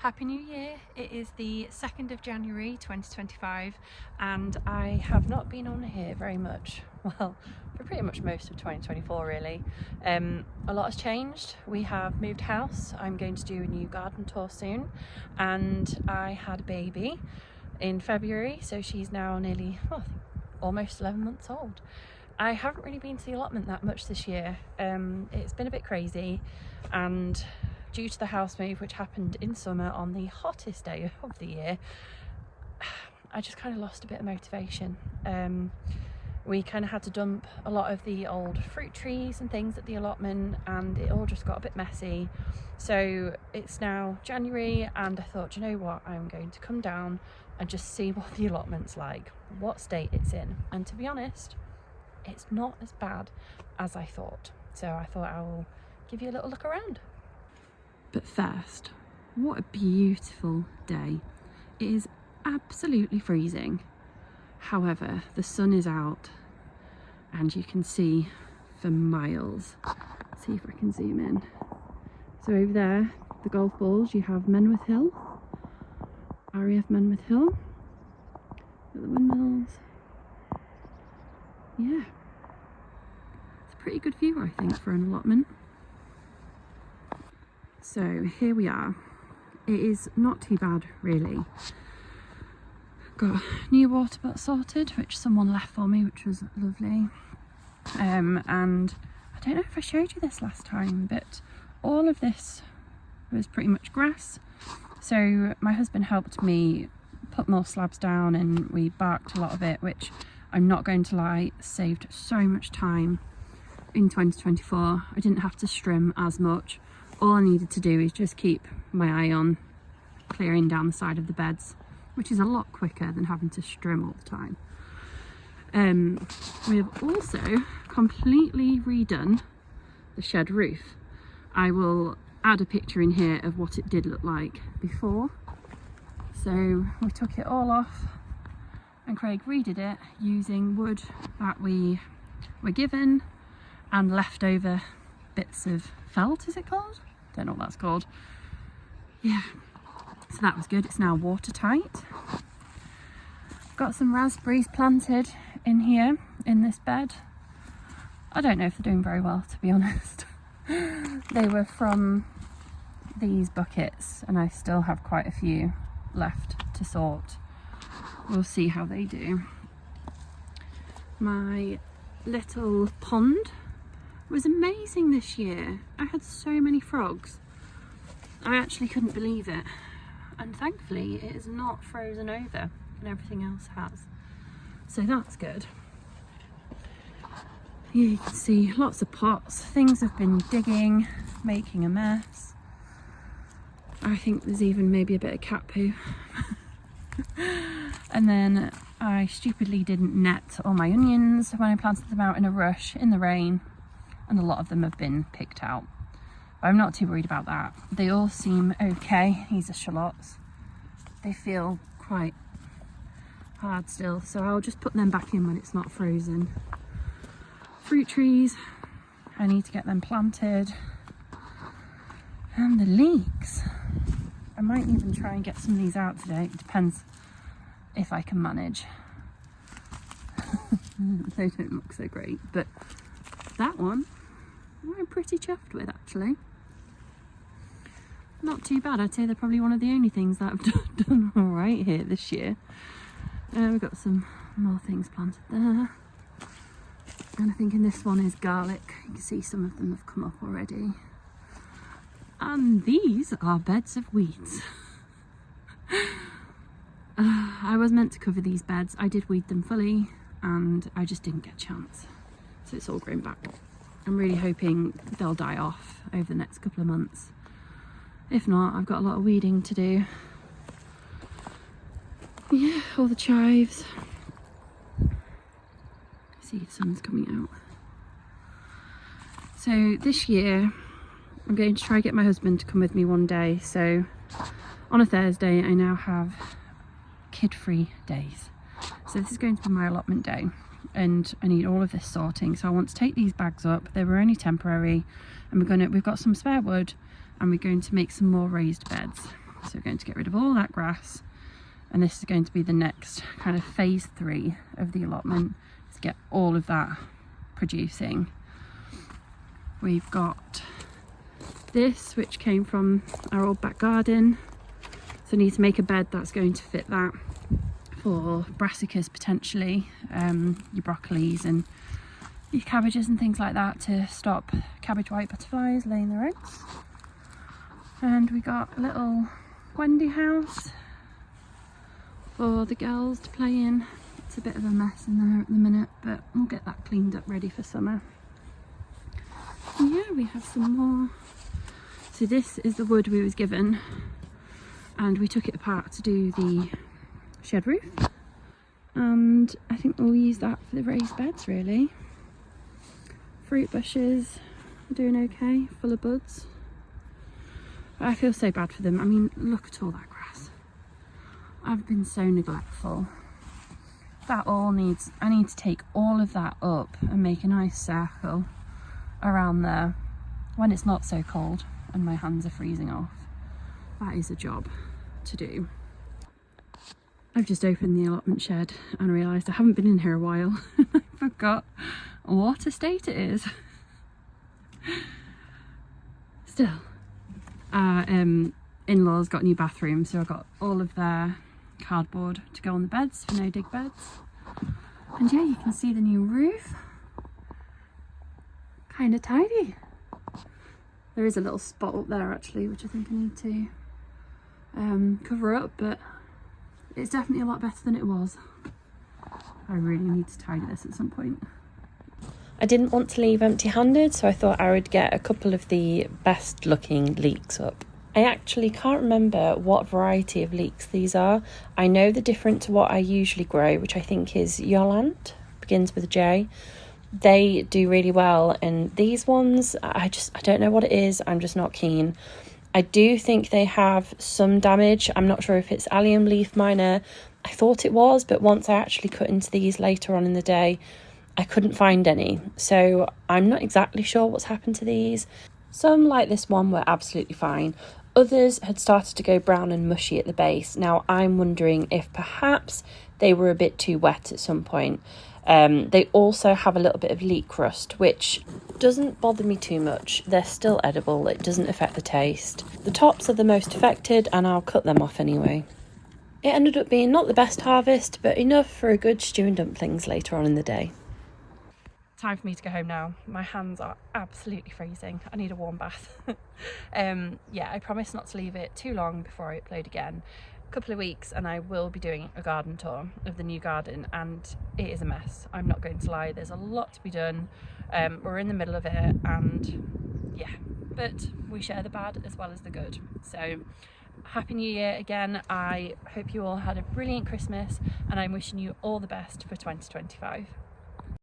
Happy New Year! It is the 2nd of January 2025 and I have not been on here very much, well, for pretty much most of 2024 really. A lot has changed. We have moved house. I'm going to do a new garden tour soon, and I had a baby in February, so she's now nearly, almost 11 months old. I haven't really been to the allotment that much this year. It's been a bit crazy, and due to the house move, which happened in summer on the hottest day of the year, I just kind of lost a bit of motivation. We kind of had to dump a lot of the old fruit trees and things at the allotment, and it all just got a bit messy. So it's now January, and I thought, you know what, I'm going to come down and just see what the allotment's like, what state it's in. And to be honest, it's not as bad as I thought. So I thought I will give you a little look around. But first, what a beautiful day. It is absolutely freezing. However, the sun is out and you can see for miles. Let's see if I can zoom in. So over there, the golf balls, you have Menwith Hill, RAF Menwith Hill, at the windmills. Yeah, it's a pretty good view, I think, for an allotment. So here we are. It is not too bad really. Got new water butt sorted, which someone left for me, which was lovely. And I don't know if I showed you this last time, but all of this was pretty much grass. So my husband helped me put more slabs down and we barked a lot of it, which, I'm not going to lie, saved so much time in 2024. I didn't have to strim as much. All I needed to do is just keep my eye on clearing down the side of the beds, which is a lot quicker than having to strim all the time. We have also completely redone the shed roof. I will add a picture in here of what it did look like before. So we took it all off and Craig redid it using wood that we were given and leftover bits of felt, is it called? Don't know what that's called. Yeah, so that was good. It's now watertight. Got some raspberries planted in here in this bed. I don't know if they're doing very well, to be honest. They were from these buckets and I still have quite a few left to sort. We'll see how they do. My little pond was amazing this year. I had so many frogs. I actually couldn't believe it. And thankfully it is not frozen over and everything else has. So that's good. Yeah, you can see lots of pots. Things have been digging, making a mess. I think there's even maybe a bit of cat poo. And then I stupidly didn't net all my onions when I planted them out in a rush in the rain, and a lot of them have been picked out. But I'm not too worried about that. They all seem okay. These are shallots. They feel quite hard still, so I'll just put them back in when it's not frozen. Fruit trees, I need to get them planted. And the leeks, I might even try and get some of these out today. It depends if I can manage. They don't look so great, but that one I'm pretty chuffed with actually. Not too bad. I'd say they're probably one of the only things that I've done all right here this year. We've got some more things planted there. And I think in this one is garlic. You can see some of them have come up already. And these are beds of weeds. I was meant to cover these beds. I did weed them fully and I just didn't get a chance. So it's all grown back. I'm really hoping they'll die off over the next couple of months. If not, I've got a lot of weeding to do. Yeah, all the chives. See, the sun's coming out. So this year, I'm going to try get my husband to come with me one day. So on a Thursday, I now have kid-free days. So this is going to be my allotment day. And I need all of this sorting, so I want to take these bags up. They were only temporary, and we've got some spare wood and we're going to make some more raised beds. So we're going to get rid of all that grass, and this is going to be the next kind of phase 3 of the allotment, to get all of that producing. We've got this, which came from our old back garden, so I need to make a bed that's going to fit that, for brassicas potentially, your broccolis and your cabbages and things like that, to stop cabbage white butterflies laying their eggs. And we got a little Wendy house for the girls to play in. It's a bit of a mess in there at the minute, but we'll get that cleaned up ready for summer. And yeah, we have some more. So this is the wood we was given, and we took it apart to do the shed roof, and I think we'll use that for the raised beds really. Fruit bushes are doing okay, full of buds. But I feel so bad for them. I mean, look at all that grass. I've been so neglectful. That all needs, I need to take all of that up and make a nice circle around there when it's not so cold and my hands are freezing off. That is a job to do. I've just opened the allotment shed and realised I haven't been in here a while. I forgot what a state it is. Still, our in-laws got a new bathroom, so I got all of their cardboard to go on the beds for no dig beds. And yeah, you can see the new roof. Kind of tidy. There is a little spot up there actually, which I think I need to cover up, but it's definitely a lot better than it was. I really need to tidy this at some point. I didn't want to leave empty-handed, so I thought I would get a couple of the best looking leeks up. I actually can't remember what variety of leeks these are. I know they're different to what I usually grow, which I think is Yolland, begins with a J. They do really well, and these ones, I don't know what it is, I'm just not keen. I do think they have some damage. I'm not sure if it's allium leaf miner. I thought it was, but once I actually cut into these later on in the day, I couldn't find any. So I'm not exactly sure what's happened to these. Some, like this one, were absolutely fine. Others had started to go brown and mushy at the base. Now I'm wondering if perhaps they were a bit too wet at some point. They also have a little bit of leek rust, which doesn't bother me too much. They're still edible, it doesn't affect the taste. The tops are the most affected, and I'll cut them off anyway. It ended up being not the best harvest, but enough for a good stew and dumplings later on in the day. Time for me to go home now. My hands are absolutely freezing. I need a warm bath. Yeah, I promise not to leave it too long before I upload again. Couple of weeks and I will be doing a garden tour of the new garden, and it is a mess. I'm not going to lie, there's a lot to be done. We're in the middle of it, and yeah, but we share the bad as well as the good. So happy new year again. I hope you all had a brilliant Christmas, and I'm wishing you all the best for 2025.